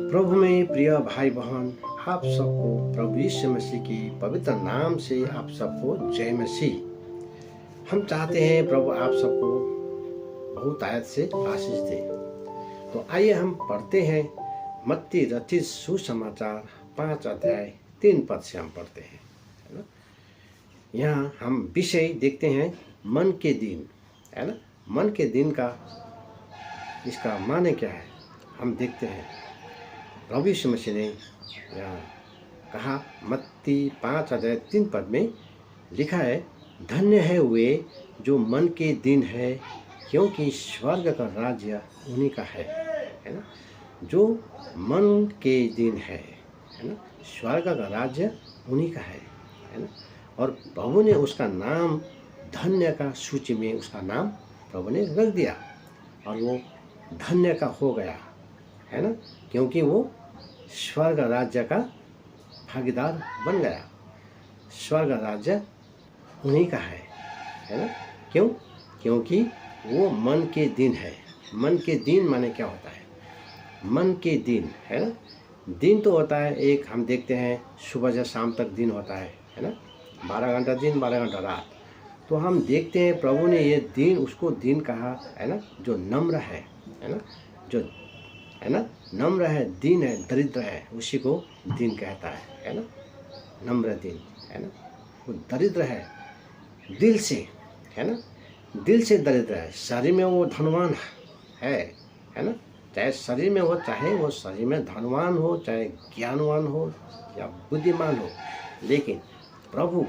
प्रभु में प्रिय भाई बहन, आप सबको प्रभु यीशु मसीह की पवित्र नाम से आप सबको जय मसीह। हम चाहते हैं प्रभु आप सबको बहुत आयत से आशीष दे। तो आइए हम पढ़ते हैं मत्ती रचित सुसमाचार 5 अध्याय 3 पद से हम पढ़ते हैं, है ना। यहाँ हम विषय देखते हैं मन के दिन, है ना। मन के दिन का इसका माने क्या है हम देखते हैं। प्रभु यीशु मसीह ने यहाँ कहा, मत्ती 5 अध्याय 3 पद में लिखा है, धन्य है वे जो मन के दिन है, क्योंकि स्वर्ग का राज्य उन्हीं का है ना। जो मन के दिन है ना, स्वर्ग का राज्य उन्हीं का है ना। और प्रभु ने उसका नाम धन्य का सूची में उसका नाम प्रभु ने रख दिया और वो धन्य का हो गया, है ना, क्योंकि वो स्वर्ग राज्य का भागीदार बन गया। स्वर्ग राज्य उन्हीं का है ना। क्यों? क्योंकि वो मन के दिन है। मन के दिन माने क्या होता है? मन के दिन, है ना। दिन तो होता है एक, हम देखते हैं सुबह से शाम तक दिन होता है ना। 12 घंटा दिन, 12 घंटा रात। तो हम देखते हैं प्रभु ने ये दिन, उसको दिन कहा, है ना, जो नम्र है ना, जो है ना, नम्र है, दीन है, दरिद्र है, उसी को दिन कहता है ना। नम्र दिन, है ना। वो दरिद्र है दिल से, है ना, दिल से दरिद्र है। शरीर में वो धनवान है ना। चाहे शरीर में हो, चाहे वो शरीर में धनवान हो, चाहे ज्ञानवान हो या बुद्धिमान हो, लेकिन प्रभु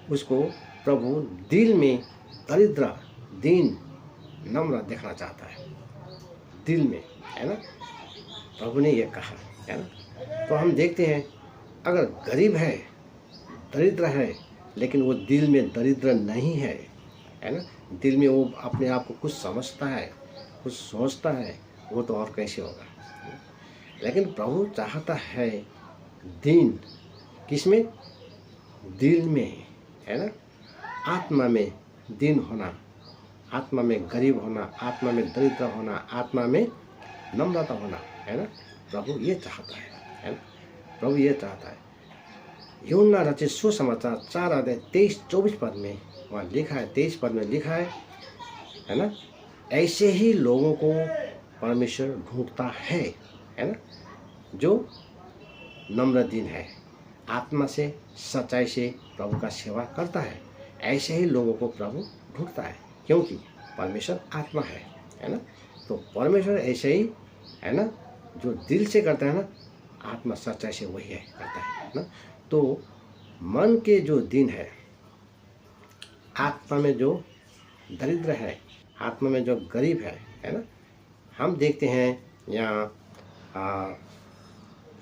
उसको प्रभु दिल में दरिद्र, दीन, नम्र देखना चाहता है दिल में, है ना। प्रभु ने ये कहा, है ना। तो हम देखते हैं अगर गरीब है, दरिद्र है, लेकिन वो दिल में दरिद्र नहीं है ना, दिल में वो अपने आप को कुछ समझता है, कुछ सोचता है, वो तो और कैसे होगा। लेकिन प्रभु चाहता है दीन, किसमें? दिल में, है ना। आत्मा में दीन होना, आत्मा में गरीब होना, आत्मा में दरिद्र होना, आत्मा में नम्रता होना, है ना। प्रभु ये चाहता है ना। प्रभु ये चाहता है। यूहन्ना रचित सुसमाचार 4 अध्याय 23-24 पद में वहाँ लिखा है, 23 पद में लिखा है ना, ऐसे ही लोगों को परमेश्वर ढूंढता है ना, जो नम्र दिन है, आत्मा से, सच्चाई से प्रभु का सेवा करता है। ऐसे ही लोगों को प्रभु ढूंढता है, क्योंकि परमेश्वर आत्मा है ना। तो परमेश्वर ऐसे ही, है ना, जो दिल से करता है ना, आत्मा सच्चाई से वही है करता है ना। तो मन के जो दिन है, आत्मा में जो दरिद्र है, आत्मा में जो गरीब है ना। हम देखते हैं यहाँ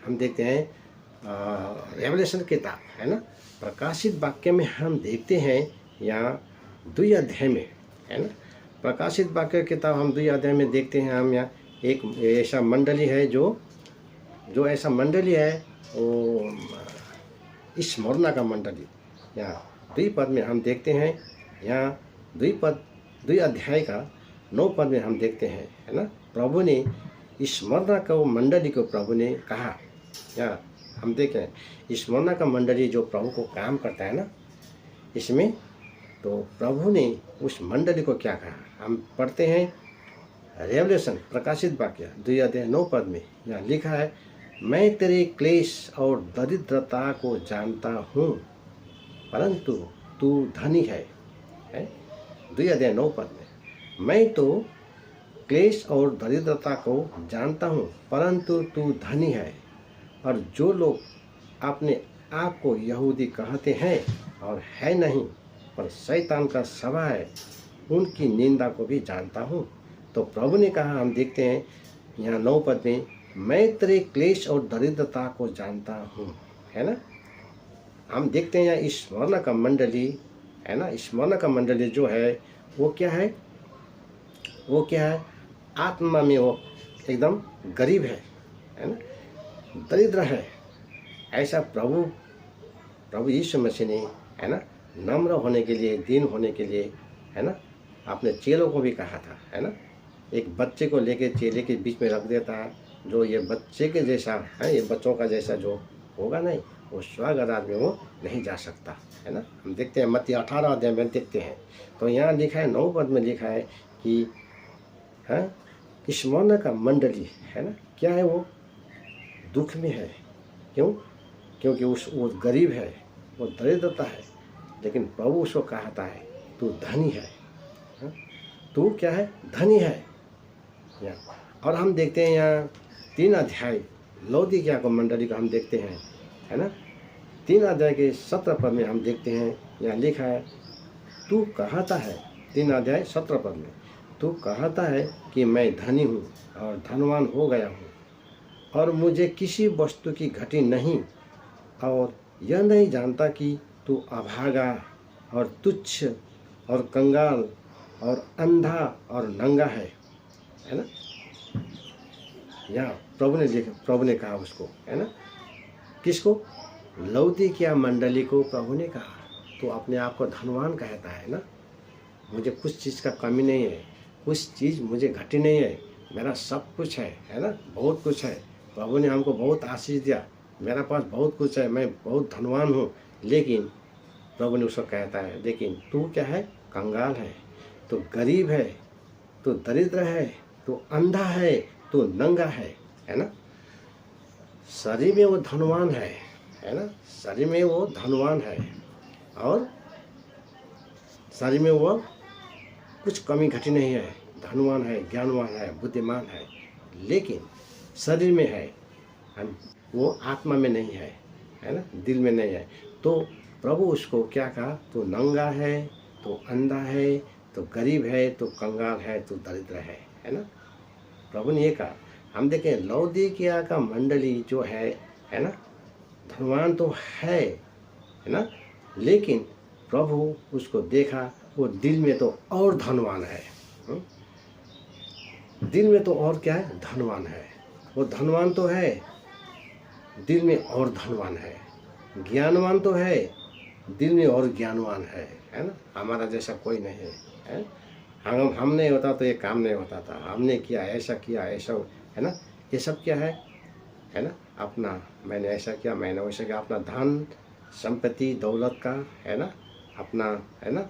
हम देखते हैं रेवलेशन किताब, है ना, प्रकाशित वाक्य में हम देखते हैं यहाँ 2 अध्याय में, है ना। प्रकाशित वाक्य किताब हम 2 अध्याय में देखते हैं हम यहाँ एक ऐसा मंडली है जो ऐसा मंडली है, वो स्मरणा का मंडली। यहाँ 2 पद में हम देखते हैं, यहाँ 2 अध्याय का 9 पद में हम देखते हैं, है ना। प्रभु ने स्मरणा का मंडली को प्रभु ने कहा, यहाँ हम देखें स्मरणा का मंडली जो प्रभु को काम करता है ना, इसमें तो प्रभु ने उस मंडली को क्या कहा हम पढ़ते हैं। रेवलेशन प्रकाशित वाक्य 2 अध्याय 9 पद में यहाँ लिखा है, मैं तेरे क्लेश और दरिद्रता को जानता हूँ, परंतु तू धनी है 2 अध्याय 9 पद में, मैं तो क्लेश और दरिद्रता को जानता हूँ, परंतु तू धनी है। और जो लोग अपने आप को यहूदी कहते हैं और है नहीं, पर शैतान का सभा है, उनकी निंदा को भी जानता हूँ। तो प्रभु ने कहा, हम देखते हैं यहाँ 9 पद में, मैं तेरे क्लेश और दरिद्रता को जानता हूँ, है ना। हम देखते हैं यहाँ स्मरणा का मंडली, है ना। स्मरणा का मंडली जो है वो क्या है? वो क्या है? आत्मा में वो एकदम गरीब है ना, दरिद्र है। ऐसा प्रभु यीशु मसीह ने, है ना, नम्र होने के लिए, दीन होने के लिए, है ना, अपने चेलों को भी कहा था, है ना। एक बच्चे को लेके चेले के बीच में रख देता है, जो ये बच्चे के जैसा है, ये बच्चों का जैसा जो होगा नहीं, वो स्वर्ग राज्य में वो नहीं जा सकता, है ना। हम देखते हैं मत्ती 18 अध्याय में देखते हैं, तो यहाँ लिखा है 9 पद में लिखा है कि है स्मरण का मंडली, है ना, क्या है, वो दुख में है। क्यों? क्योंकि वो गरीब है, वो दरिद्रता है, लेकिन प्रभु उसको कहता है तू धनी है, हाँ? तू क्या है? धनी है। यहाँ और हम देखते हैं यहाँ 3 अध्याय लौदीकिया को मंडली का हम देखते हैं, है ना। 3 अध्याय के 17 पद में हम देखते हैं, यहाँ लिखा है तू कहता है, 3 अध्याय 17 पद में, तू कहता है कि मैं धनी हूँ और धनवान हो गया हूँ और मुझे किसी वस्तु की घटी नहीं, और यह नहीं जानता कि तू अभागा और तुच्छ और कंगाल और अंधा और नंगा है ना। यहाँ प्रभु ने कहा उसको, है ना, किसको? लौदीकिया मंडली को प्रभु ने कहा तो अपने आप को धनवान कहता है ना, मुझे कुछ चीज़ का कमी नहीं है, कुछ चीज़ मुझे घटी नहीं है, मेरा सब कुछ है ना, बहुत कुछ है। प्रभु ने हमको बहुत आशीष दिया, मेरा पास बहुत कुछ है, मैं बहुत धनवान हूँ। लेकिन प्रभु ने उसको कहता है लेकिन तू क्या है? कंगाल है, तू गरीब है, तू दरिद्र है, तू अंधा है, तू नंगा है ना। शरीर में वो धनवान है ना, शरीर में वो धनवान है और शरीर में वो कुछ कमी घटी नहीं है, धनवान है, ज्ञानवान है, बुद्धिमान है, लेकिन शरीर में है, वो आत्मा में नहीं है ना, दिल में नहीं है। तो प्रभु उसको क्या कहा? तो नंगा है, तो अंधा है, तो गरीब है, तो कंगाल है, तो दरिद्र है ना। प्रभु ने ये कहा। हम देखें लौदीकिया का मंडली जो है ना, धनवान तो है ना, लेकिन प्रभु उसको देखा वो दिल में तो और धनवान है, दिल में तो और क्या है? धनवान है। वो धनवान तो है, दिल में और धनवान है। ज्ञानवान तो है, दिल में और ज्ञानवान है ना। हमारा जैसा कोई नहीं है। हम नहीं होता तो ये काम नहीं होता था, हमने किया ऐसा है ना। ये सब क्या है ना, अपना मैंने ऐसा किया, मैंने वैसा किया, अपना धन संपत्ति दौलत का है ना, अपना है ना,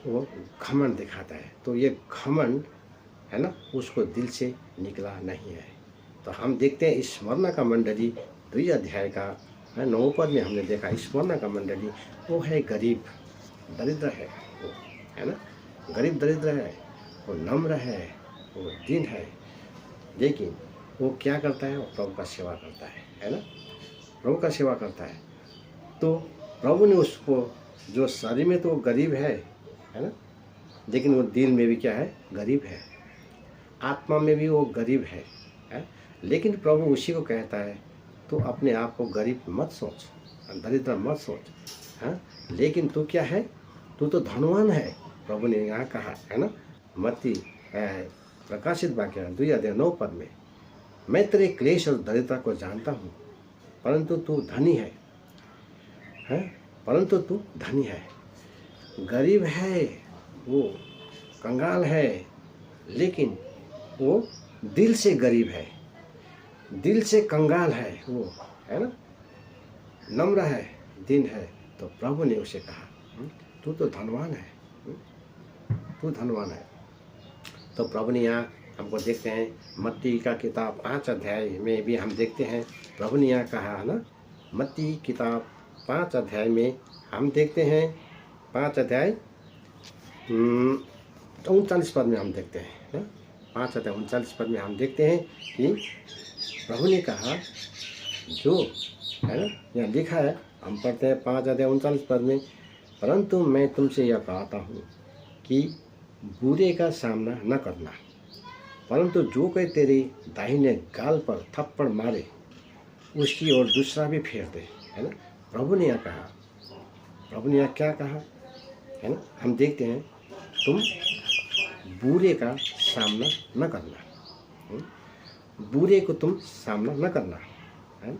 वो घमंड दिखाता है। तो ये घमंड है ना, उसको दिल से निकला नहीं है। तो हम देखते हैं स्मरण का मंडली 2 अध्याय का 9 पद में हमने देखा, स्मरण का मंडली वो है गरीब दरिद्र है, वो है ना, गरीब दरिद्र है, वो नम्र है, वो दीन है, लेकिन वो क्या करता है? वो प्रभु का सेवा करता है ना, प्रभु का सेवा करता है। तो प्रभु ने उसको, जो शरीर में तो गरीब है ना, लेकिन वो दिल में भी क्या है? गरीब है, आत्मा में भी वो गरीब है। लेकिन प्रभु उसी को कहता है तो अपने आप को गरीब मत सोच, दरिद्र मत सोच, लेकिन तू क्या है? तू तो धनवान है। प्रभु ने यहाँ कहा है ना, मत्ती प्रकाशित वाक्य 2 अध्याय 9 पद में, मैं तेरे क्लेश और दरिद्रता को जानता हूँ, परंतु तू धनी है, परंतु तू धनी है। गरीब है, वो कंगाल है, लेकिन वो दिल से गरीब है, दिल से कंगाल है, वो है ना, नम्र है, दीन है। तो प्रभु ने उसे कहा तू तो धनवान है, तू धनवान है। तो प्रभु ने यहाँ हमको देखते हैं मत्ती का किताब 5 अध्याय में भी हम देखते हैं, प्रभु ने यहाँ कहा है ना, मत्ती किताब 5 अध्याय में हम देखते हैं, 5 अध्याय 39 पद में हम देखते हैं ना, 5 अध्याय 39 पद में हम देखते हैं कि प्रभु ने कहा, जो है ना, यहाँ लिखा है, हम पढ़ते हैं 5 अध्याय 39 पद में, परंतु मैं तुमसे यह कहता हूँ कि बुरे का सामना न करना, परंतु जो कोई तेरे दाहिने गाल पर थप्पड़ मारे उसकी ओर दूसरा भी फेर दे, है ना। प्रभु ने यहाँ कहा, प्रभु ने यहाँ क्या कहा है ना, हम देखते हैं, तुम बुरे का सामना न करना, बुरे को तुम सामना न करना, है,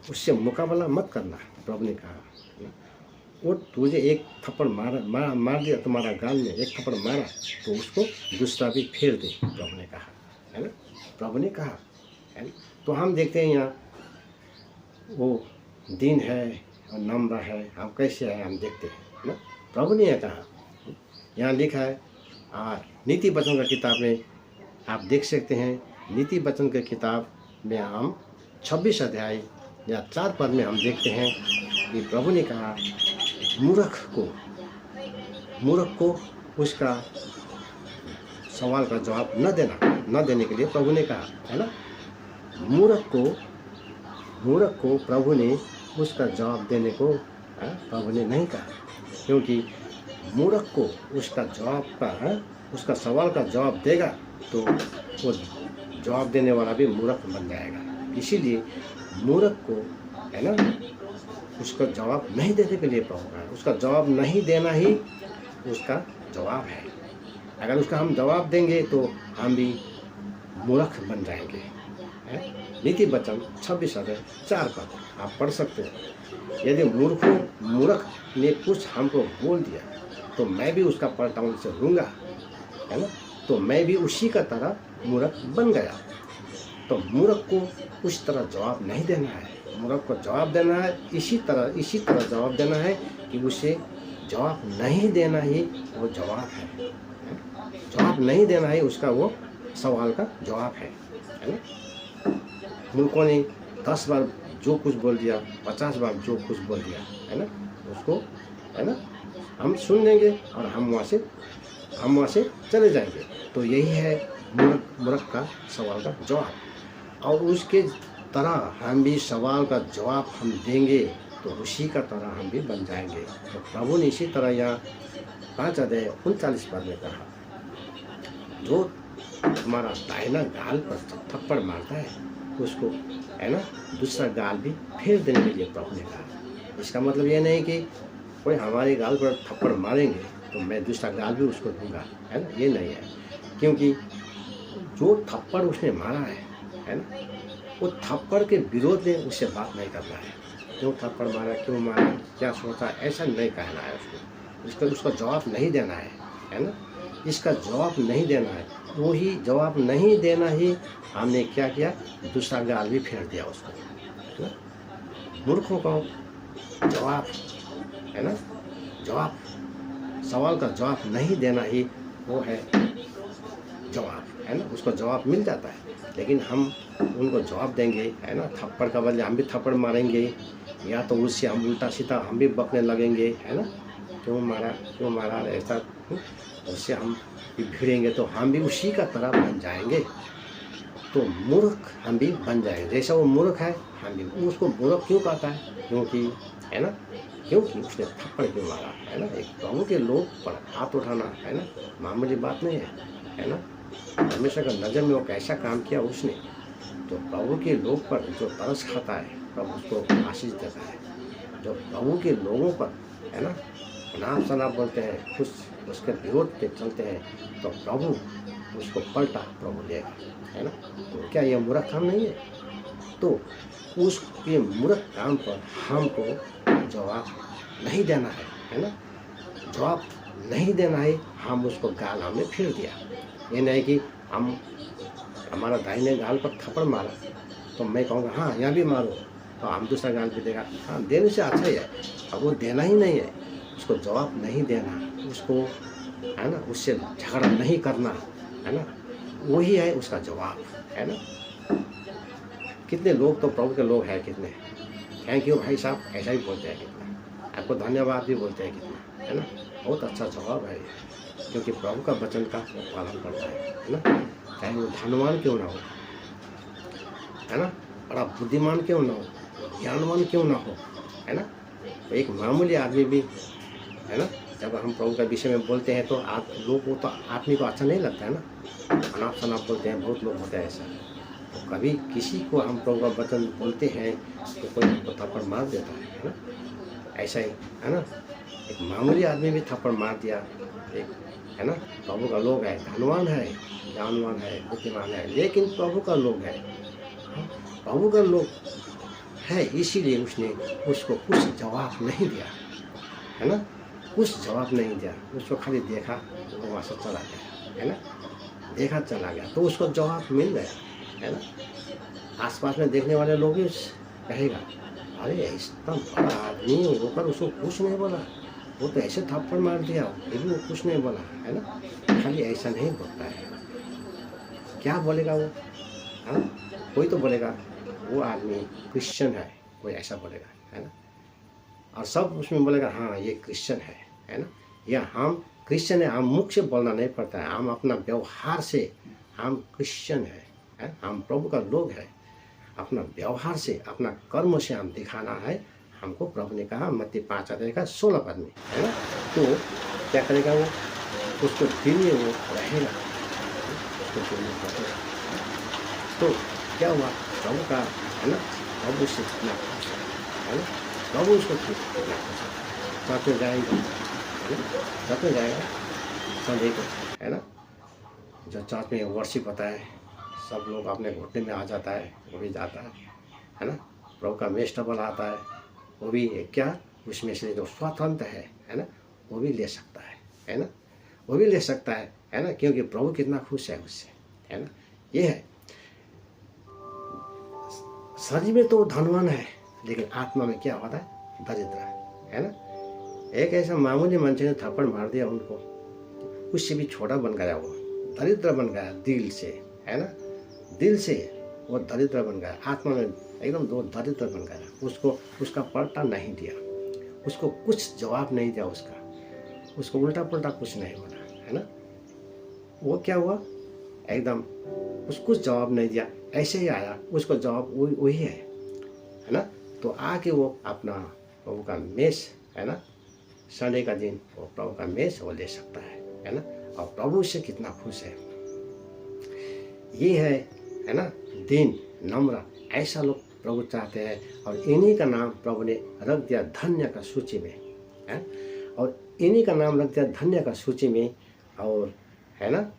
उससे मुकाबला मत करना। प्रभु ने कहा, वो तुझे एक थप्पड़ मार दिया, तुम्हारा गाल में एक थप्पड़ मारा, तो उसको दूसरा भी फेर दे, प्रभु ने कहा, है ना। प्रभु ने कहा, है ना। तो हम देखते हैं यहाँ वो दीन है और नम्र है, हम कैसे हैं हम देखते हैं ना। प्रभु ने यह कहा, यहाँ लिखा है। और नीति वचन का किताब में आप देख सकते हैं, नीति वचन के किताब में हम 26 अध्याय या 4 पद में हम देखते हैं कि प्रभु ने कहा, मूर्ख को उसका सवाल का जवाब न देने के लिए प्रभु ने कहा, है ना। मूर्ख को प्रभु ने उसका जवाब देने को प्रभु ने नहीं कहा, क्योंकि मूर्ख को उसका सवाल का जवाब देगा तो वो जवाब देने वाला भी मूर्ख बन जाएगा। इसीलिए मूर्ख को, है ना, उसका जवाब नहीं देने के लिए प्रभु कहा। उसका जवाब नहीं देना ही उसका जवाब है। अगर उसका हम जवाब देंगे तो हम भी मूर्ख बन जाएंगे। नीति वचन 26 अध्याय 4 पद आप पढ़ सकते हैं। यदि मूर्ख ने कुछ हमको बोल दिया तो मैं भी उसका पलटा उनसे लूँगा, है ना। तो मैं भी उसी का तरह मूर्ख बन गया। तो मूर्ख को उस तरह जवाब नहीं देना है। मूर्ख को जवाब देना है इसी तरह जवाब देना है कि उसे जवाब नहीं देना ही वो जवाब है। जवाब नहीं देना ही उसका वो सवाल का जवाब है ना। मूर्खों ने 10 बार जो कुछ बोल दिया, 50 बार जो कुछ बोल दिया, है ना, उसको, है ना, हम सुन लेंगे और हम वहाँ से चले जाएंगे। तो यही है मूर्ख का सवाल का जवाब। और उसके तरह हम भी सवाल का जवाब हम देंगे तो उसी का तरह हम भी बन जाएंगे। तो प्रभु ने इसी तरह यहाँ 5 अध्याय 39 पद में कहा, जो तुम्हारा दाहिना गाल पर थप्पड़ मारता है उसको, है ना, दूसरा गाल भी फेर देने के लिए प्रभु ने कहा। इसका मतलब ये नहीं कि कोई हमारे गाल पर थप्पड़ मारेंगे तो मैं दूसरा गाल भी उसको दूंगा, है ना, ये नहीं है। क्योंकि जो थप्पड़ उसने मारा है ना, वो थप्पड़ के विरोध में उससे बात नहीं करना है। क्यों थप्पड़ मारा, क्यों मारा, क्या सोचा, ऐसा नहीं कहना है उसको। उसका जवाब नहीं देना है ना। इसका जवाब नहीं देना है। वही जवाब नहीं देना ही हमने क्या किया, दूसरा गाल भी फेर दिया उसको, है ना। मूर्खों का जवाब, है ना, सवाल का जवाब नहीं देना ही वो है जवाब, है ना। उसको जवाब मिल जाता है, लेकिन हम उनको जवाब देंगे, है ना, थप्पड़ का बदले हम भी थप्पड़ मारेंगे, या तो उससे हम उल्टा सीधा हम भी बकने लगेंगे, है ना, क्यों मारा ऐसा, उससे हम भी भिड़ेंगे तो हम भी उसी का तरह बन जाएंगे। तो मूर्ख हम भी बन जाएंगे। जैसा वो मूर्ख है हम भी उसको मूर्ख क्यों कहता है, क्योंकि, है ना, क्योंकि उसने थप्पड़ क्यों मारा, है ना। एक प्रभु के लोग पर हाथ उठाना, है ना, मामूली बात नहीं है ना। परमेश्वर का नज़र में वो कैसा काम किया उसने। तो प्रभु के लोग पर जो तरस खाता है प्रभु उसको आशीष देता है। जो प्रभु के लोगों पर, है ना, अनाप शनाप बोलते हैं, कुछ उसके विरोध पे चलते हैं, तो प्रभु उसको पलटा प्रभु लेगा, है ना। तो क्या ये मूर्ख काम नहीं है? तो उसके मूर्ख काम पर हमको जवाब नहीं देना है ना। जवाब नहीं देना है, हम उसको गाल हमने फिर दिया। ये नहीं कि हमारा दाहिने गाल पर थप्पड़ मारा तो मैं कहूँगा हाँ यहाँ भी मारो, तो हम दूसरा गाल भी देगा, हाँ देने से अच्छा ही है। अब वो देना ही नहीं है, उसको जवाब नहीं देना, उसको, है ना, उससे झगड़ा नहीं करना, है ना, वही है उसका जवाब, है ना। कितने लोग तो प्रभु के लोग हैं, कितने थैंक यू भाई साहब ऐसा ही बोलते हैं, कितना आपको धन्यवाद भी बोलते हैं, कितना, है ना। बहुत अच्छा जवाब है, क्योंकि प्रभु का वचन का पालन करता है ना। चाहे वो धनवान क्यों ना हो, है ना, बड़ा बुद्धिमान क्यों ना हो, ज्ञानवान क्यों ना हो, है ना। तो एक मामूली आदमी भी, है ना, जब हम प्रभु के विषय में बोलते हैं तो आप लोग को तो आदमी को अच्छा नहीं लगता है ना, अनाप शनाप बोलते हैं, बहुत लोग होते हैं ऐसा। तो कभी किसी को हम प्रभु का वचन बोलते हैं तो कोई हमको थप्पड़ मार देता है ना, ऐसा ही, है ना। एक मामूली आदमी भी थप्पड़ मार दिया, एक, है ना, प्रभु का लोग है, धनवान है, ज्ञानवान है, बुद्धिमान है, लेकिन प्रभु का लोग है, प्रभु का लोग है, इसीलिए उसने उसको कुछ जवाब नहीं दिया, है ना, कुछ जवाब नहीं दिया, उसको खाली देखा, वो वहाँ से चला गया, है ना, देखा चला गया, तो उसको जवाब मिल गया, है ना। आसपास में देखने वाले लोग भी कहेगा, अरे इतना बड़ा आदमी होकर उसको कुछ नहीं बोला, वो तो ऐसे थप्पड़ मार दिया, फिर भी वो कुछ नहीं बोला, है ना। खाली ऐसा नहीं बोलता है, क्या बोलेगा वो, हाँ, कोई तो बोलेगा वो आदमी क्रिश्चियन है, कोई ऐसा बोलेगा, है ना, और सब उसमें बोलेगा हाँ ये क्रिश्चियन है ना, या हम क्रिश्चियन है, हम मुख से बोलना नहीं पड़ता है, हम अपना व्यवहार से हम क्रिश्चियन है, हम प्रभु का लोग है, अपना व्यवहार से, अपना कर्म से हम दिखाना है हमको। प्रभु ने कहा मत्ती 5:16 में, है ना। तो क्या करेगा वो, उसको दिल में वो रहेगा, उसको दिल में रहेगा। तो क्या हुआ, प्रभु का, है ना, प्रभु से कितना खुश है ना, प्रभु उसको कितना खुश है। चर्च में जाएंगे, है ना, चर्च में जाएगा संडे को, है ना, जो चर्च में वर्शिप होता है, सब लोग अपने घुटने में आ जाता है, वो भी जाता है ना। प्रभु का मेस्टबल आता है, वो भी क्या, उसमें से जो स्वतंत्र है ना, वो भी ले सकता है ना, वो भी ले सकता है ना, क्योंकि प्रभु कितना खुश है उससे, है ना। ये है, शरीर में तो धनवान है, लेकिन आत्मा में क्या होता है, दरिद्र है ना। एक ऐसा मामूली मंच ने थप्पड़ मार दिया उनको, उससे भी छोटा बन गया, वो दरिद्र बन गया दिल से, है ना, दिल से वो दरिद्र बन गया, आत्मा में एकदम दो दरिद्र बन गया। उसको उसका पलटा नहीं दिया, उसको कुछ जवाब नहीं दिया, उसको उल्टा पुल्टा कुछ नहीं बोला, है ना। वो क्या हुआ, एकदम कुछ जवाब नहीं दिया, ऐसे ही आया, उसको जवाब वही है ना। तो आके वो अपना प्रभु का मेस, है ना, संडे का दिन वो प्रभु का मेस वो ले सकता है ना, और प्रभु से कितना खुश है। ये है ना, दीन नम्र, ऐसा लोग प्रभु चाहते हैं, और इन्हीं का नाम प्रभु ने रख दिया धन्य का सूची में, है, और इन्हीं का नाम रख दिया धन्य का सूची में, और है ना,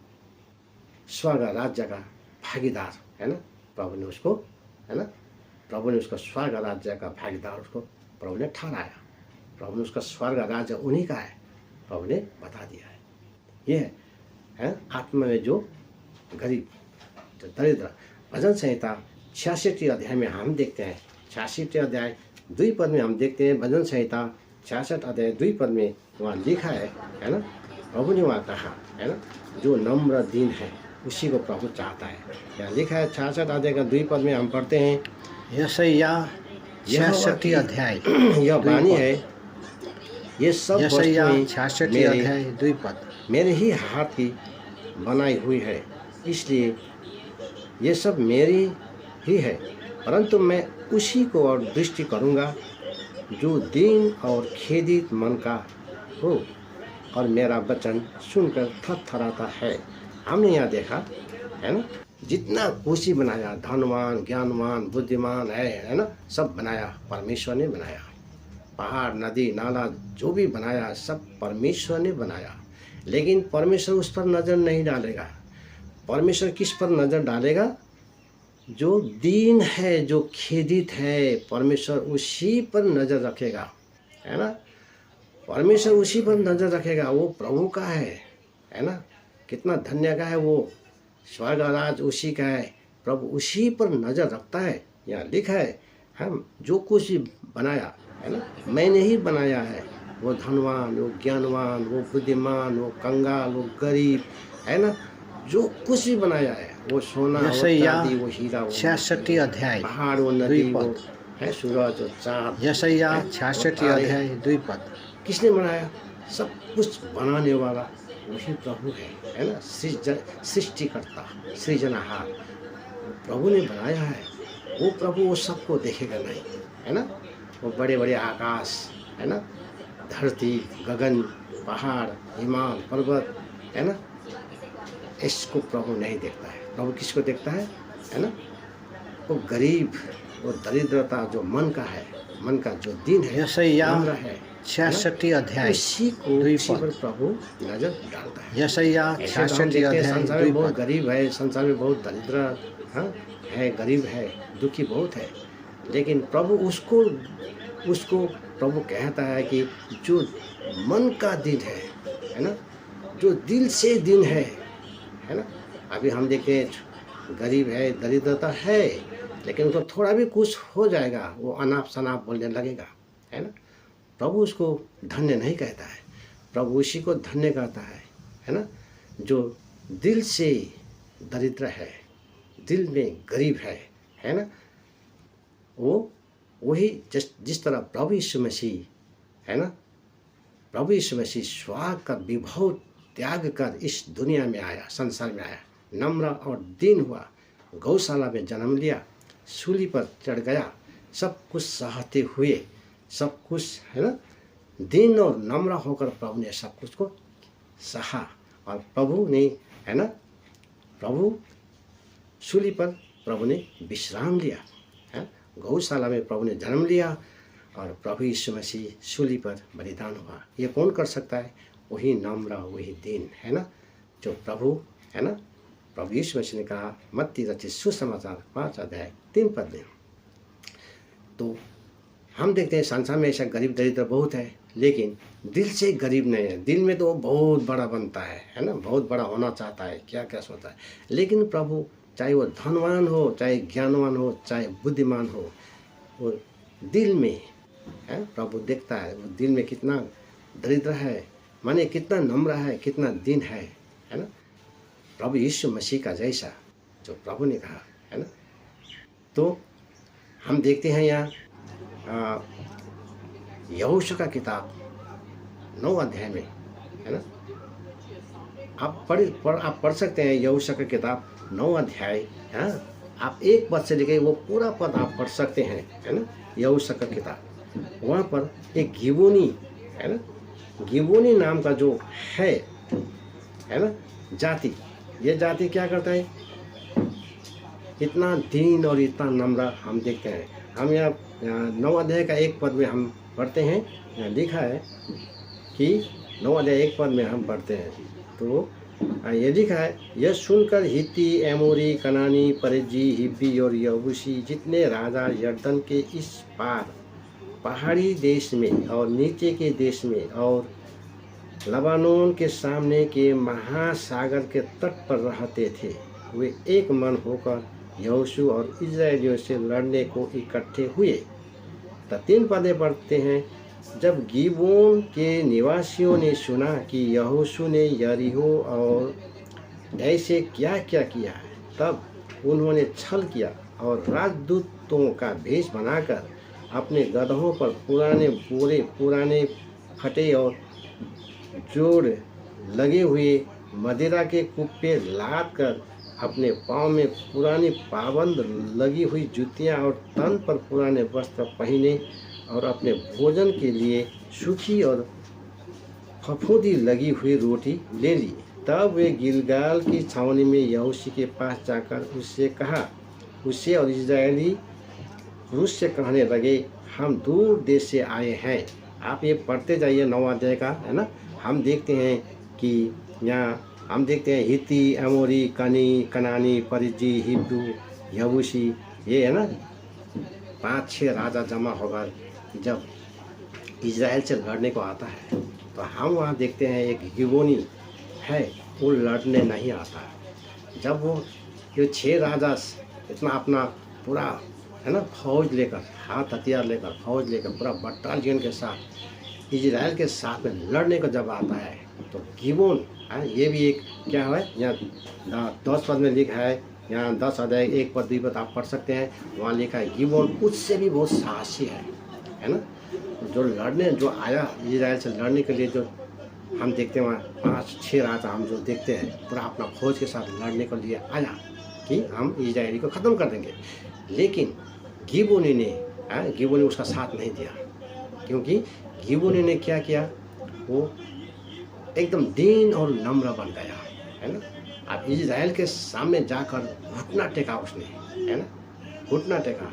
स्वर्ग राज्य का भागीदार, है ना, प्रभु ने उसको, है ना, प्रभु ने उसका स्वर्ग राज्य का भागीदार उसको प्रभु ने ठहराया, प्रभु ने उसका स्वर्ग राज्य उन्हीं का है, प्रभु ने बता दिया है। ये है आत्मा में जो गरीब, जो दरिद्र। भजन संहिता 66 अध्याय में हम देखते हैं, 66 अध्याय 2 पद में हम देखते हैं, भजन संहिता 66 अध्याय 2 पद में वहाँ लिखा है ना, प्रभु ने वहाँ कहा, है ना, जो नम्र दीन है उसी को प्रभु चाहता है। यहाँ लिखा है 66 अध्याय का 2 पद में हम पढ़ते हैं, यशायाह 66 अध्याय यह वाणी है, ये सब यशायाह 66 अध्याय 2 पद मेरे ही हाथ की बनाई हुई है, इसलिए ये सब मेरी ही है, परंतु मैं उसी को और दृष्टि करूँगा जो दीन और खेदित मन का हो और मेरा वचन सुनकर थरथराता है। हमने यहाँ देखा, है ना, जितना कुछ ही बनाया, धनवान, ज्ञानवान, बुद्धिमान है ना, सब बनाया परमेश्वर ने बनाया। पहाड़, नदी, नाला जो भी बनाया सब परमेश्वर ने बनाया, लेकिन परमेश्वर उस पर नज़र नहीं डालेगा। परमेश्वर किस पर नज़र डालेगा, जो दीन है, जो खेदित है, परमेश्वर उसी पर नज़र रखेगा, है ना, परमेश्वर उसी पर नज़र रखेगा। वो प्रभु का है ना, कितना धन्य का है वो, स्वर्ग राज उसी का है, प्रभु उसी पर नज़र रखता है। यहाँ लिखा है, हम जो कुछ भी बनाया, है ना, मैंने ही बनाया है, वो धनवान, वो ज्ञानवान, वो बुद्धिमान, वो कंगाल, वो गरीब, है ना, जो कुछ भी बनाया है, वो सोना, वो चांदी, वो हीरा, वो 66 अध्याय पहाड़, वो नदी, वो है सूरज, वो चाँद। यशायाह 66 अध्याय 2 पद किसने बनाया, सब कुछ बनाने वाला वही प्रभु है ना, सृष्टिकर्ता, सृजनहार प्रभु ने बनाया है। वो प्रभु वो सबको देखेगा नहीं, है ना, वो बड़े बड़े आकाश, है ना, धरती, गगन, पहाड़, हिमाल, पर्वत, है ना, इसको प्रभु नहीं देखता है। प्रभु किसको देखता है ना, वो गरीब, वो दरिद्रता जो मन का है, मन का जो दिन है, यशायाह है 66 अध्याय उसी पर प्रभु नजर डालता है। यशायाह 66 अध्याय संसार में बहुत गरीब है, संसार में बहुत दरिद्र है, गरीब है, दुखी बहुत है, लेकिन प्रभु उसको उसको प्रभु कहता है कि जो मन का दिन है ना, जो दिल से दिन है ना। अभी हम देखें गरीब है, दरिद्रता है, लेकिन उसको थोड़ा भी कुछ हो जाएगा वो अनाप शनाप बोलने लगेगा, है ना। प्रभु उसको धन्य नहीं कहता है, प्रभु उसी को धन्य कहता है ना, जो दिल से दरिद्र है, दिल में गरीब है ना। वो वही जिस तरह प्रभु यीशु मसीह है ना, प्रभु यीशु मसीह स्वाग का विभव त्याग कर इस दुनिया में आया, संसार में आया, नम्र और दीन हुआ, गौशाला में जन्म लिया, सूली पर चढ़ गया, सब कुछ सहते हुए, सब कुछ है ना, दीन और नम्र होकर प्रभु ने सब कुछ को सहा। और प्रभु ने है ना, प्रभु सूली पर प्रभु ने विश्राम लिया है, गौशाला में प्रभु ने जन्म लिया और प्रभु यीशु मसीह सूली पर बलिदान हुआ। ये कौन कर सकता है? वही नम्र, वही दीन है ना, जो प्रभु है ना। प्रभु यीशु मसीह ने कहा मत्ती रचित सुसमाचार 5 अध्याय 3 पद में। तो हम देखते हैं संसार में ऐसा गरीब दरिद्र बहुत है, लेकिन दिल से गरीब नहीं है। दिल में तो वो बहुत बड़ा बनता है ना, बहुत बड़ा होना चाहता है, क्या क्या सोचता है। लेकिन प्रभु चाहे वो धनवान हो, चाहे ज्ञानवान हो, चाहे बुद्धिमान हो, वो दिल में है, प्रभु देखता है वो दिल में कितना दरिद्र है, माने कितना नम्र है, कितना दीन है ना। प्रभु यीशु मसीह का जैसा जो प्रभु ने कहा है ना। तो हम देखते हैं यहाँ यहोशू का किताब 9 अध्याय में है ना, आप पढ़ सकते हैं यहोशू का किताब 9 अध्याय है। आप 1 पद से लेकर वो पूरा पद आप पढ़ सकते हैं है ना, यहोशू का किताब। वहाँ पर एक गिबोनी है ना, गिबोनी नाम का जो है ना जाति, ये जाति क्या करता है? इतना दीन और इतना नम्र हम देखते हैं। हम यहाँ 9 अध्याय का 1 पद में हम पढ़ते हैं, यहाँ लिखा है कि 9 अध्याय 1 पद में हम पढ़ते हैं। तो ये लिखा है, यह सुनकर हित्ती, एमोरी, कनानी, परिज्जी, हिब्बी और यबूसी जितने राजा यर्दन के इस पार पहाड़ी देश में और नीचे के देश में और लबानोन के सामने के महासागर के तट पर रहते थे, वे एक मन होकर यहोशू और इजरायलियों से लड़ने को इकट्ठे हुए। तो 3 पदें पढ़ते हैं। जब गिबोन के निवासियों ने सुना कि यहोशू ने यरीहो और ऐसे क्या क्या किया है, तब उन्होंने छल किया और राजदूतों का भेष बनाकर अपने गदहों पर पुराने बोरे, पुराने फटे और जोड़ लगे हुए मदिरा के कुप्पे लाद कर अपने पाँव में पुरानी पाबंद लगी हुई जूतियाँ और तन पर पुराने वस्त्र पहने और अपने भोजन के लिए सूखी और फफूंदी लगी हुई रोटी ले ली। तब वे गिलगाल की छावनी में यहोशू के पास जाकर उससे और इजरायली पुरुष से कहने लगे, हम दूर देश से आए हैं। आप ये पढ़ते जाइए 9 अध्याय का है ना। हम देखते हैं कि यहाँ हम देखते हैं हित्ती, एमोरी, कनानी, परिज्जी, हिब्बू, यबूसी, ये है ना 5-6 राजा जमा होकर जब इजराइल से लड़ने को आता है, तो हम वहाँ देखते हैं एक गिबोनी है, वो लड़ने नहीं आता। जब वो ये 6 राजा इतना अपना पूरा है ना फौज लेकर, हाथ हथियार लेकर, फौज लेकर पूरा बटालियन के साथ इजराइल के साथ में लड़ने को जब आता है, तो गिबोन है, ये भी एक क्या है, यहाँ 10 पद में लिखा है, यहाँ 10 अध्याय 1 पद 2 पद आप पढ़ सकते हैं। वहाँ लिखा है गिबोन उससे भी बहुत साहसी है ना, जो लड़ने जो आया इजराइल से लड़ने के लिए, जो हम देखते हैं वहाँ 5-6 राजा हम जो देखते हैं पूरा अपना फौज के साथ लड़ने के लिए आया कि हम इजराइली को ख़त्म कर देंगे। लेकिन गिबोनी ने उसका साथ नहीं दिया, क्योंकि गिबोनी ने क्या किया, वो एकदम दीन और नम्र बन गया है ना। अब इजराइल के सामने जाकर घुटना टेका उसने है ना, घुटना टेका।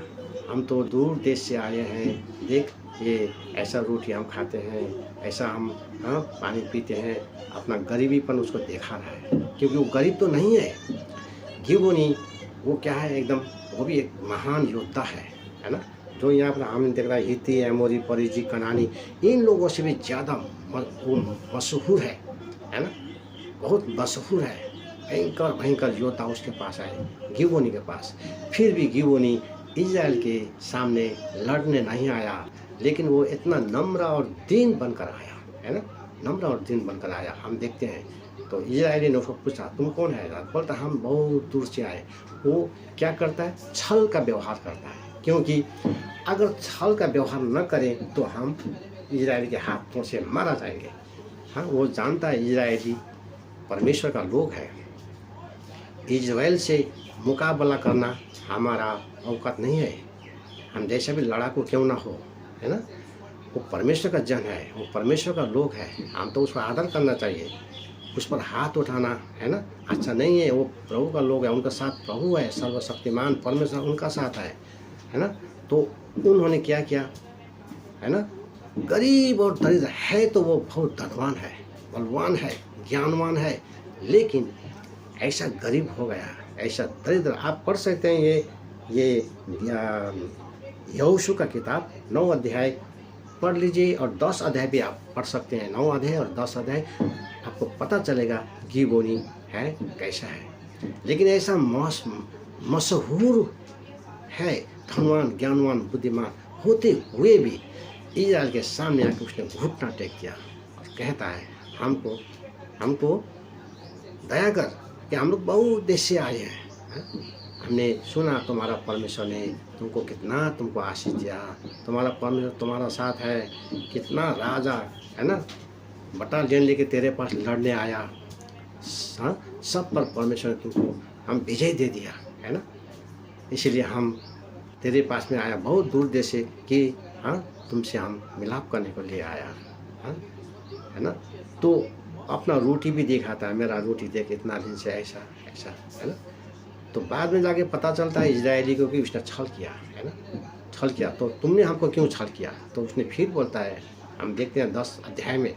हम तो दूर देश से आए हैं, देख ये ऐसा रोटी हम खाते हैं, ऐसा हम पानी पीते हैं, अपना गरीबीपन उसको दिखा रहा है, क्योंकि वो गरीब तो नहीं है। गिबोनी वो क्या है, एकदम वो भी एक महान योद्धा है ना, जो यहाँ पर हमने देख रहा है हिती, एमोरी, परिजी, कनानी, इन लोगों से भी ज़्यादा वो मशहूर है ना, बहुत मशहूर है। भयंकर भयंकर योद्धा उसके पास आए, गिबोनी के पास। फिर भी गिबोनी इजराइल के सामने लड़ने नहीं आया, लेकिन वो इतना नम्र और दीन बनकर आया, है ना, नम्र और दीन बनकर आया। हम देखते हैं तो इजरायली ने उसको पूछा, तुम कौन है? बोलता, हम बहुत दूर से आए। वो क्या करता है? छल का व्यवहार करता है, क्योंकि अगर छल का व्यवहार न करें तो हम इजराइल के हाथों से मारा जाएंगे। हाँ, वो जानता है इजरायली परमेश्वर का लोग है, इजराइल से मुकाबला करना हमारा औकात नहीं है। हम जैसे भी लड़ाकू क्यों ना हो, है ना, वो परमेश्वर का जन है, वो परमेश्वर का लोग है, हम तो उसका आदर करना चाहिए। उस पर हाथ उठाना, है ना, अच्छा नहीं है। वो प्रभु का लोग है, उनका साथ प्रभु है, सर्वशक्तिमान परमेश्वर उनका साथ है ना। तो उन्होंने क्या किया, है ना, गरीब और दरिद्र है तो वो बहुत धनवान है, बलवान है, ज्ञानवान है, लेकिन ऐसा गरीब हो गया, ऐसा दरिद्र। आप पढ़ सकते हैं ये यहोशू का किताब 9 अध्याय पढ़ लीजिए, और 10 अध्याय भी आप पढ़ सकते हैं। 9 अध्याय और 10 अध्याय आपको पता चलेगा गिबोनी है कैसा है। लेकिन ऐसा मशहूर है, धनवान, ज्ञानवान, बुद्धिमान होते हुए भी इजराइल के सामने आकर उसने घुटना टेक दिया और कहता है, हमको दया कर कि हम लोग बहुत देश से आए हैं। हमने सुना तुम्हारा परमेश्वर ने तुमको आशीष दिया, तुम्हारा परमेश्वर तुम्हारा साथ है, कितना राजा, है ना, बटालियन लेके तेरे पास लड़ने आया। हाँ, सब पर परमेश्वर ने तुमको हम विजय दे दिया, है ना। इसलिए हम तेरे पास में आया बहुत दूर देश से कि हाँ, तुमसे हम मिलाप करने को ले आया। हाँ, है ना। तो अपना रोटी भी दिखाता है, मेरा रोटी देख इतना दिन से ऐसा ऐसा, है ना। तो बाद में जाके पता चलता है इजरायली को कि उसने छल किया, है ना, छल किया। तो तुमने हमको क्यों छल किया? तो उसने फिर बोलता है, हम देखते हैं 10 अध्याय में,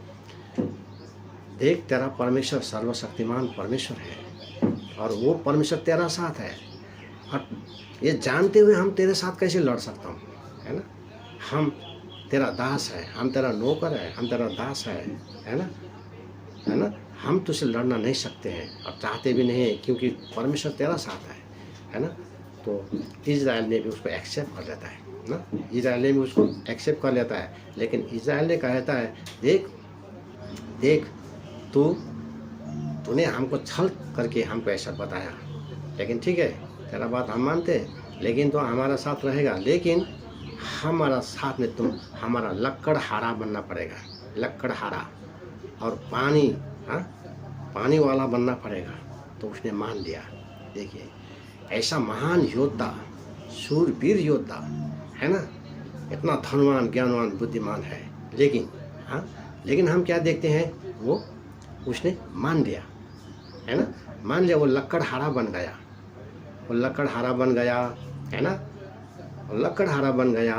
देख तेरा परमेश्वर सर्वशक्तिमान परमेश्वर है और वो परमेश्वर तेरा साथ है, और ये जानते हुए हम तेरे साथ कैसे लड़ सकता हूँ, है ना। हम तेरा दास है, हम तेरा नौकर है, हम तेरा दास है ना, है ना। हम तुझसे लड़ना नहीं सकते हैं और चाहते भी नहीं, क्योंकि परमेश्वर तेरा साथ है ना। तो इजराइल ने भी उसको एक्सेप्ट कर लेता है ना, इजराइल ने भी उसको एक्सेप्ट कर लेता है। लेकिन इजराइल ने कहता है, देख तूने हमको छल करके हमको ऐसा बताया, लेकिन ठीक है, तेरा बात हम मानते हैं, लेकिन तो हमारा साथ रहेगा, लेकिन हमारा साथ में तुम हमारा लकड़हारा बनना पड़ेगा, लकड़हारा, और पानी वाला बनना पड़ेगा। तो उसने मान लिया। देखिए, ऐसा महान योद्धा, शूरवीर योद्धा, है ना, इतना धनवान, ज्ञानवान, बुद्धिमान है, लेकिन हम क्या देखते हैं, वो उसने मान लिया, है ना, मान लिया। वो लकड़हारा बन गया, वो लकड़हारा बन गया, है ना, वो लकड़हारा बन गया,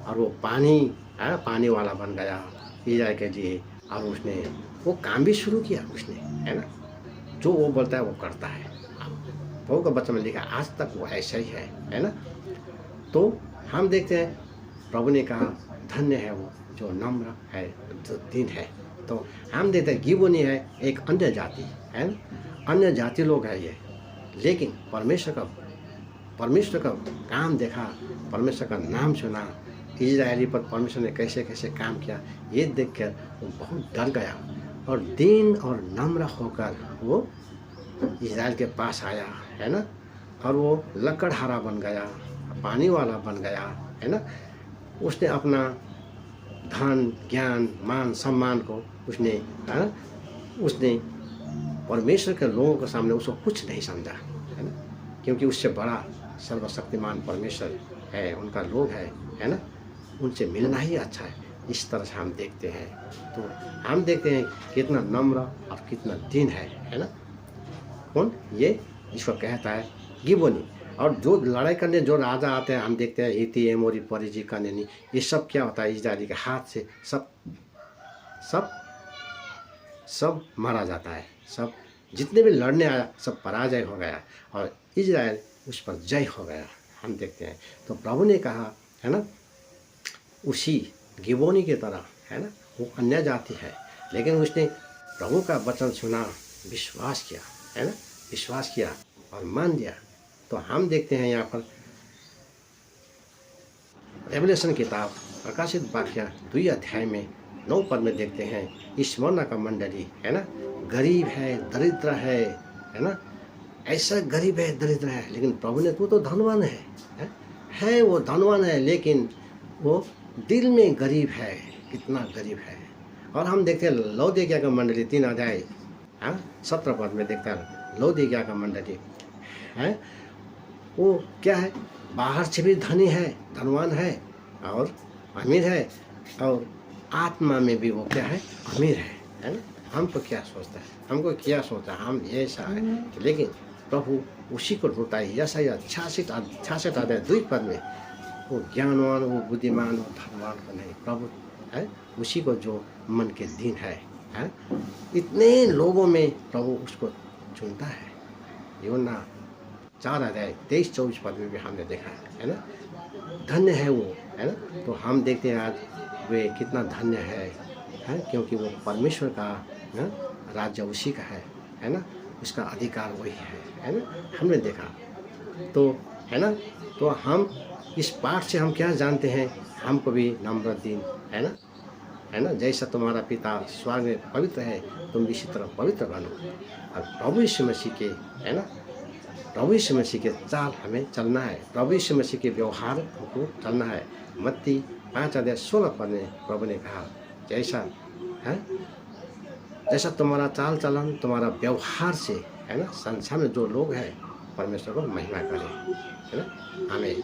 और वो पानी वाला बन गया इजराइल के लिए। और उसने वो काम भी शुरू किया उसने, है ना, जो वो बोलता है वो करता है। प्रभु का वचन में लिखा, आज तक वो ऐसा ही है ना। तो हम देखते हैं, प्रभु ने कहा, धन्य है वो जो नम्र है, जो दीन है। तो हम देखते हैं गिबोनी है एक अन्य जाति, है ना, अन्य जाति लोग है ये, लेकिन परमेश्वर का काम देखा, परमेश्वर का नाम सुना, इजरायली पर परमेश्वर ने कैसे कैसे काम किया, ये देखकर वो बहुत डर गया, और दीन और नम्र होकर वो इजराइल के पास आया, है ना, और वो लकड़हारा बन गया, पानी वाला बन गया, है ना। उसने अपना धन, ज्ञान, मान, सम्मान को उसने परमेश्वर के लोगों के सामने उसको कुछ नहीं समझा, है ना, क्योंकि उससे बड़ा सर्वशक्तिमान परमेश्वर है, उनका लोग है ना, उनसे मिलना ही अच्छा है। इस तरह से हम देखते हैं। तो हम देखते हैं कितना नम्र और कितना दीन है ना। कौन ये? इसको कहता है गिबोनी। और जो लड़ाई करने जो राजा आते हैं, हम देखते हैं हिती, एमोरी, परिजी, कनानी, ये सब क्या होता है, इजरायली के हाथ से सब मारा जाता है। सब जितने भी लड़ने आया सब पराजय हो गया, और इजराइल उस पर जय हो गया, हम देखते हैं। तो प्रभु ने कहा, है ना, उसी गिबोनी की तरह, है ना, वो अन्य जाति है, लेकिन उसने प्रभु का वचन सुना, विश्वास किया, है ना, विश्वास किया और मान लिया। तो हम देखते हैं यहाँ पर रेवलेशन किताब प्रकाशित वाक्य 2 अध्याय में 9 पद में देखते हैं, स्मरणा का मंडली, है ना, गरीब है, दरिद्र है ना, ऐसा गरीब है, दरिद्र है, लेकिन प्रभु ने तो धनवान है वो धनवान है, लेकिन वो दिल में गरीब है, कितना गरीब है। और हम देखते हैं लौदीकिया का मंडली 3 अध्याय 17 पद में देखते हैं, लौदीकिया का मंडली है, वो क्या है, बाहर से भी धनी है, धनवान है और अमीर है, और आत्मा में भी वो क्या है, अमीर है ना। हमको क्या सोचता है, हमको क्या सोचता है, हम ऐसा है, लेकिन प्रभु उसी को ढूंढता है। यशायाह 66 अध्याय 2 पद में, वो ज्ञानवान, वो बुद्धिमान, वो धनवान को नहीं, प्रभु है उसी को जो मन के दिन है। इतने लोगों में प्रभु उसको चुनता है। यूहन्ना 4 अध्याय 23-24 पद में भी हमने देखा है ना, धन्य है वो, है ना। तो हम देखते हैं आज वे कितना धन्य है, क्योंकि वो परमेश्वर का राज्य उसी का है ना, उसका अधिकार वही है ना, हमने देखा। तो है ना, तो हम इस पाठ से हम क्या जानते हैं, हमको भी नम्र दिन, है ना, जैसा तुम्हारा पिता स्वर्ग में पवित्र है, तुम भी इसी तरह पवित्र बनो। और प्रभु यीशु मसीह के, है ना, प्रभु यीशु मसीह के चाल हमें चलना है, प्रभु यीशु मसीह के व्यवहार हमको चलना है। मत्ती 5 अध्याय 16 पद में प्रभु ने कहा, जैसा है, जैसा तुम्हारा चाल चलन, तुम्हारा व्यवहार से, है ना, संसार में जो लोग हैं परमेश्वर को महिमा करें, है ना। हमें